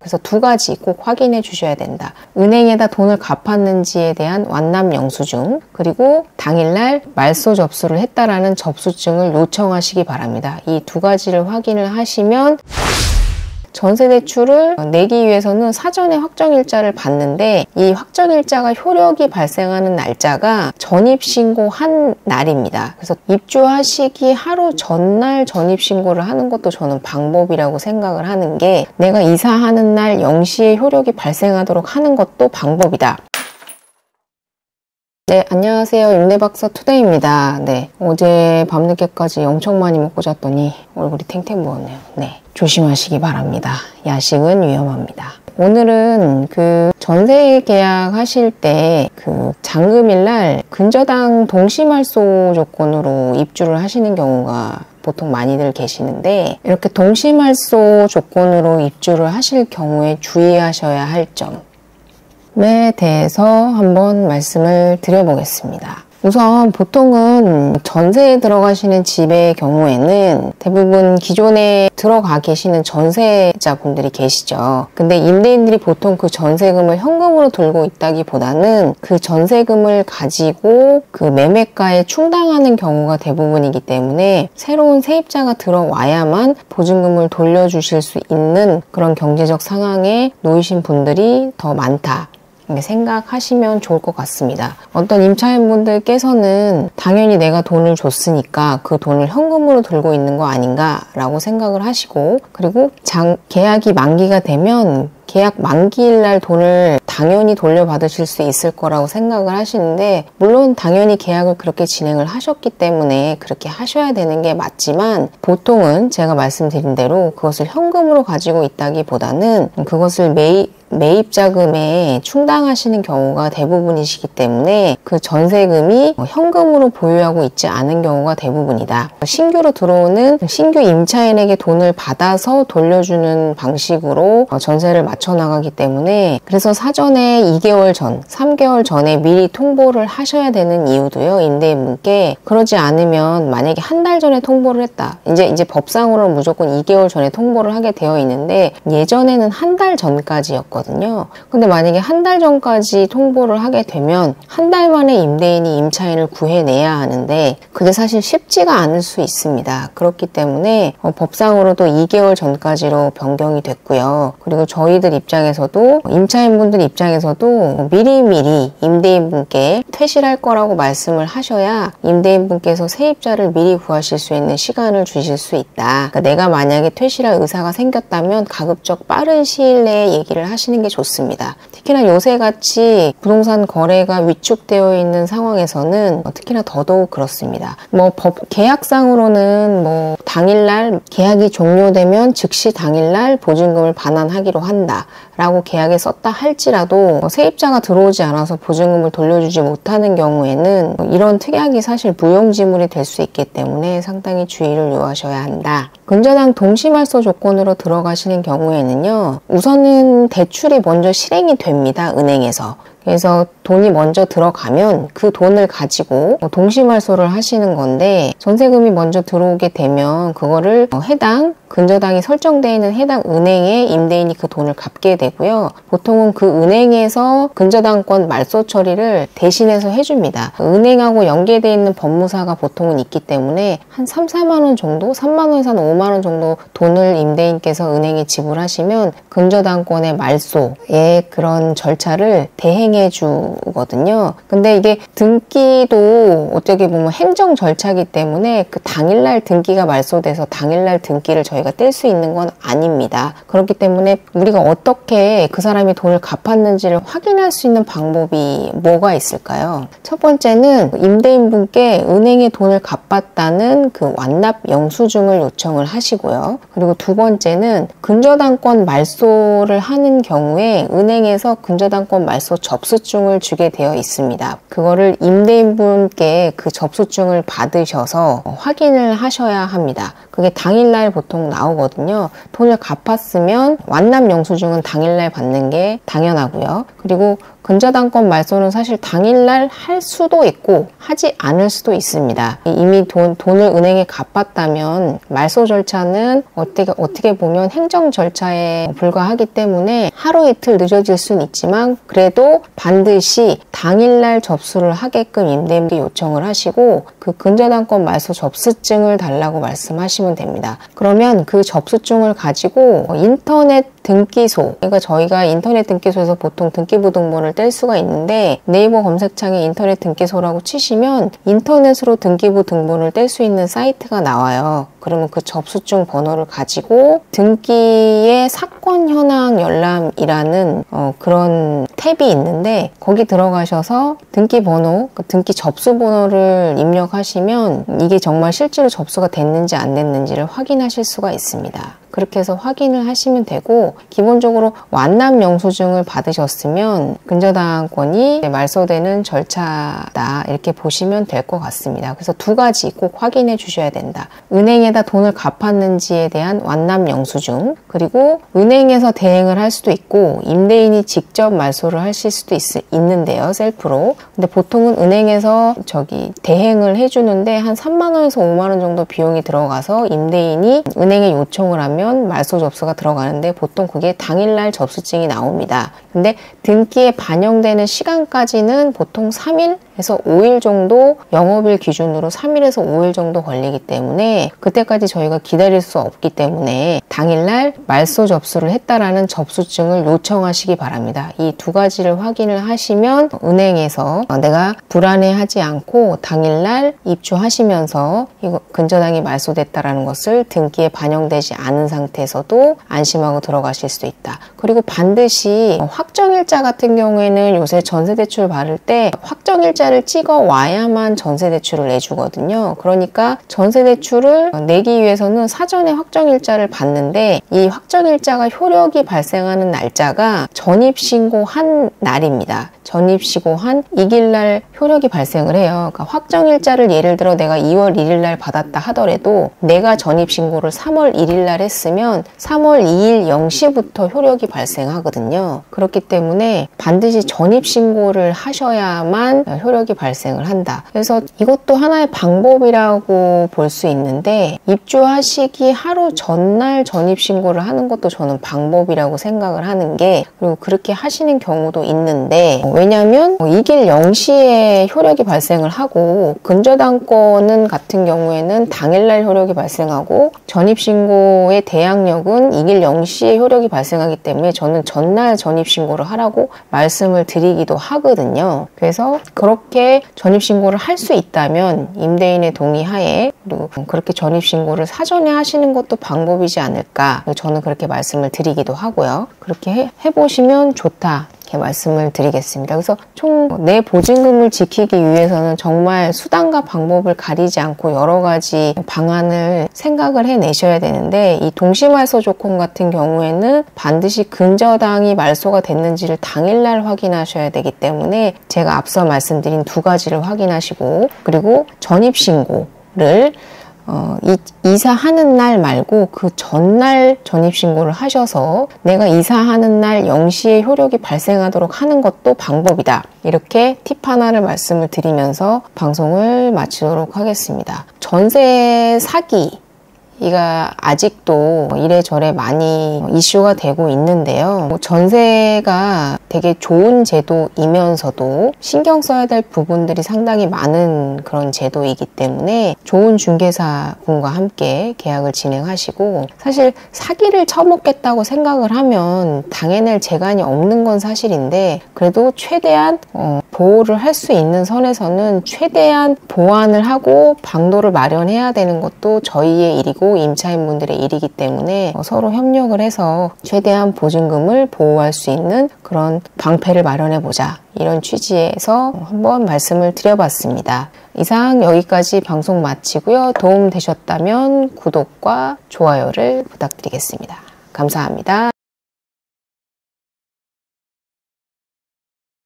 그래서 두 가지 꼭 확인해 주셔야 된다. 은행에다 돈을 갚았는지에 대한 완납 영수증, 그리고 당일날 말소 접수를 했다라는 접수증을 요청하시기 바랍니다. 이 두 가지를 확인을 하시면 전세대출을 내기 위해서는 사전에 확정일자를 받는데, 이 확정일자가 효력이 발생하는 날짜가 전입신고한 날입니다. 그래서 입주하시기 하루 전날 전입신고를 하는 것도 저는 방법이라고 생각을 하는 게, 내가 이사하는 날 0시에 효력이 발생하도록 하는 것도 방법이다. 네, 안녕하세요. 윤내박사 투데이입니다. 네, 어제 밤늦게까지 엄청 많이 먹고 잤더니 얼굴이 탱탱 부었네요. 네, 조심하시기 바랍니다. 야식은 위험합니다. 오늘은 전세 계약 하실 때 잔금일날 근저당 동시말소 조건으로 입주를 하시는 경우가 보통 많이들 계시는데, 이렇게 동시말소 조건으로 입주를 하실 경우에 주의하셔야 할 점에 대해서 한번 말씀을 드려보겠습니다. 우선 보통은 전세에 들어가시는 집의 경우에는 대부분 기존에 들어가 계시는 전세자분들이 계시죠. 근데 임대인들이 보통 그 전세금을 현금으로 들고 있다기보다는 그 전세금을 가지고 그 매매가에 충당하는 경우가 대부분이기 때문에, 새로운 세입자가 들어와야만 보증금을 돌려주실 수 있는 그런 경제적 상황에 놓이신 분들이 더 많다, 생각하시면 좋을 것 같습니다. 어떤 임차인분들께서는 당연히 내가 돈을 줬으니까 그 돈을 현금으로 들고 있는 거 아닌가 라고 생각을 하시고, 그리고 계약이 만기가 되면 계약 만기일 날 돈을 당연히 돌려받으실 수 있을 거라고 생각을 하시는데, 물론 당연히 계약을 그렇게 진행을 하셨기 때문에 그렇게 하셔야 되는 게 맞지만, 보통은 제가 말씀드린 대로 그것을 현금으로 가지고 있다기보다는 그것을 매입자금에 충당하시는 경우가 대부분이시기 때문에 그 전세금이 현금으로 보유하고 있지 않은 경우가 대부분이다. 신규로 들어오는 신규 임차인에게 돈을 받아서 돌려주는 방식으로 전세를 맞춰나가기 때문에, 그래서 사전에 2개월 전, 3개월 전에 미리 통보를 하셔야 되는 이유도요, 임대인분께. 그러지 않으면 만약에 한 달 전에 통보를 했다. 이제 법상으로는 무조건 2개월 전에 통보를 하게 되어 있는데, 예전에는 한 달 전까지였거든요. 근데 만약에 한 달 전까지 통보를 하게 되면 한 달 만에 임대인이 임차인을 구해내야 하는데, 그게 사실 쉽지가 않을 수 있습니다. 그렇기 때문에 법상으로도 2개월 전까지로 변경이 됐고요. 그리고 저희들 입장에서도, 임차인분들 입장에서도 미리미리 임대인분께 퇴실할 거라고 말씀을 하셔야 임대인분께서 세입자를 미리 구하실 수 있는 시간을 주실 수 있다. 그러니까 내가 만약에 퇴실할 의사가 생겼다면 가급적 빠른 시일 내에 얘기를 하시는 게 좋습니다. 특히나 요새같이 부동산 거래가 위축되어 있는 상황에서는 특히나 더더욱 그렇습니다. 계약상으로는 당일날 계약이 종료되면 즉시 당일날 보증금을 반환하기로 한다 라고 계약에 썼다 할지라도, 세입자가 들어오지 않아서 보증금을 돌려주지 못하는 경우에는 이런 특약이 사실 무용지물이 될 수 있기 때문에 상당히 주의를 요하셔야 한다. 근저당 동시말소 조건으로 들어가시는 경우에는요, 우선은 대출이 먼저 실행이 됩니다, 은행에서. 그래서 돈이 먼저 들어가면 그 돈을 가지고 동시말소를 하시는 건데, 전세금이 먼저 들어오게 되면 그거를 근저당이 설정되어 있는 해당 은행에 임대인이 그 돈을 갚게 되고요. 보통은 그 은행에서 근저당권 말소 처리를 대신해서 해줍니다. 은행하고 연계되어 있는 법무사가 보통은 있기 때문에 한 3, 4만 원 정도, 3만 원에서 한 5만 원 정도 돈을 임대인께서 은행에 지불하시면 근저당권의 말소의 그런 절차를 대행해 주거든요. 근데 이게 등기도 어떻게 보면 행정 절차이기 때문에 그 당일날 등기가 말소돼서 당일날 등기를 저희가 뗄 수 있는 건 아닙니다. 그렇기 때문에 우리가 어떻게 그 사람이 돈을 갚았는지를 확인할 수 있는 방법이 뭐가 있을까요? 첫 번째는 임대인분께 은행에 돈을 갚았다는 그 완납 영수증을 요청을 하시고요. 그리고 두 번째는 근저당권 말소를 하는 경우에 은행에서 근저당권 말소 접수증을 주게 되어 있습니다. 그거를 임대인분께 그 접수증을 받으셔서 확인을 하셔야 합니다. 그게 당일날 보통 나오거든요. 돈을 갚았으면 완납 영수증은 당일날 받는 게 당연하고요. 그리고 근저당권 말소는 사실 당일날 할 수도 있고 하지 않을 수도 있습니다. 이미 돈을 은행에 갚았다면 말소 절차는 어떻게 보면 행정 절차에 불과하기 때문에 하루 이틀 늦어질 수는 있지만 그래도 반드시 당일날 접수를 하게끔 임대인께 요청을 하시고 그 근저당권 말소 접수증을 달라고 말씀하시면 됩니다. 그러면 그 접수증을 가지고 인터넷 등기소, 그러니까 저희가 인터넷 등기소에서 보통 등기부 등본을 뗄 수가 있는데 네이버 검색창에 인터넷 등기소라고 치시면 인터넷으로 등기부 등본을 뗄 수 있는 사이트가 나와요. 그러면 그 접수증 번호를 가지고 등기의 사건 현황 열람이라는 그런 탭이 있는데 거기 들어가셔서 등기 번호, 등기 접수 번호를 입력하시면 이게 정말 실제로 접수가 됐는지 안 됐는지를 확인하실 수가 있습니다. 그렇게 해서 확인을 하시면 되고 기본적으로 완납 영수증을 받으셨으면 근저당권이 말소되는 절차다 이렇게 보시면 될 것 같습니다. 그래서 두 가지 꼭 확인해 주셔야 된다. 은행에다 돈을 갚았는지에 대한 완납 영수증, 그리고 은행에서 대행을 할 수도 있고 임대인이 직접 말소를 하실 수도 있는데요. 셀프로. 근데 보통은 은행에서 대행을 해주는데 한 3만 원에서 5만 원 정도 비용이 들어가서 임대인이 은행에 요청을 하면 말소 접수가 들어가는데 보통 그게 당일날 접수증이 나옵니다. 근데 등기에 반영되는 시간까지는 보통 3일에서 5일 정도, 영업일 기준으로 3일에서 5일 정도 걸리기 때문에 그때까지 저희가 기다릴 수 없기 때문에 당일날 말소 접수를 했다라는 접수증을 요청하시기 바랍니다. 이 두 가지를 확인을 하시면 은행에서 내가 불안해하지 않고 당일날 입주하시면서 이거 근저당이 말소됐다라는 것을 등기에 반영되지 않은 상태에서도 안심하고 들어가실 수 있다. 그리고 반드시 확정일자 같은 경우에는 요새 전세대출 받을 때 확정일자를 찍어 와야만 전세대출을 내주거든요. 그러니까 전세대출을 내기 위해서는 사전에 확정일자를 받는데 이 확정일자가 효력이 발생하는 날짜가 전입신고한 날입니다. 전입신고한 2일날 효력이 발생을 해요. 그러니까 확정일자를 예를 들어 내가 2월 1일날 받았다 하더라도 내가 전입신고를 3월 1일날 했으면 3월 2일 0시부터 효력이 발생하거든요. 그렇기 때문에 반드시 전입신고를 하셔야만 효력이 발생을 한다. 그래서 이것도 하나의 방법이라고 볼 수 있는데 입주하시기 하루 전날 전입신고를 하는 것도 저는 방법이라고 생각을 하는 게, 그리고 그렇게 하시는 경우도 있는데 왜냐하면 2일 0시에 효력이 발생을 하고 근저당권은 같은 경우에는 당일날 효력이 발생하고 전입신고의 대항력은 2일 0시에 효력이 발생하기 때문에 저는 전날 전입신고를 하라고 말씀을 드리기도 하거든요. 그래서 그렇게 전입신고를 할 수 있다면 임대인의 동의하에 그리고 그렇게 전입신고를 사전에 하시는 것도 방법이지 않을까, 저는 그렇게 말씀을 드리기도 하고요. 그렇게 해보시면 좋다 이렇게 말씀을 드리겠습니다. 그래서 총 내 보증금을 지키기 위해서는 정말 수단과 방법을 가리지 않고 여러 가지 방안을 생각을 해내셔야 되는데 이 동시말소 조건 같은 경우에는 반드시 근저당이 말소가 됐는지를 당일날 확인하셔야 되기 때문에 제가 앞서 말씀드린 두 가지를 확인하시고, 그리고 전입신고를 이사하는 날 말고 그 전날 전입신고를 하셔서 내가 이사하는 날 0시에 효력이 발생하도록 하는 것도 방법이다. 이렇게 팁 하나를 말씀을 드리면서 방송을 마치도록 하겠습니다. 전세 사기 이가 아직도 이래저래 많이 이슈가 되고 있는데요. 전세가 되게 좋은 제도이면서도 신경 써야 될 부분들이 상당히 많은 그런 제도이기 때문에 좋은 중개사분과 함께 계약을 진행하시고, 사실 사기를 쳐먹겠다고 생각을 하면 당해낼 재간이 없는 건 사실인데 그래도 최대한 보호를 할 수 있는 선에서는 최대한 보완을 하고 방도를 마련해야 되는 것도 저희의 일이고 임차인분들의 일이기 때문에 서로 협력을 해서 최대한 보증금을 보호할 수 있는 그런 방패를 마련해보자, 이런 취지에서 한번 말씀을 드려봤습니다. 이상 여기까지 방송 마치고요. 도움 되셨다면 구독과 좋아요를 부탁드리겠습니다. 감사합니다.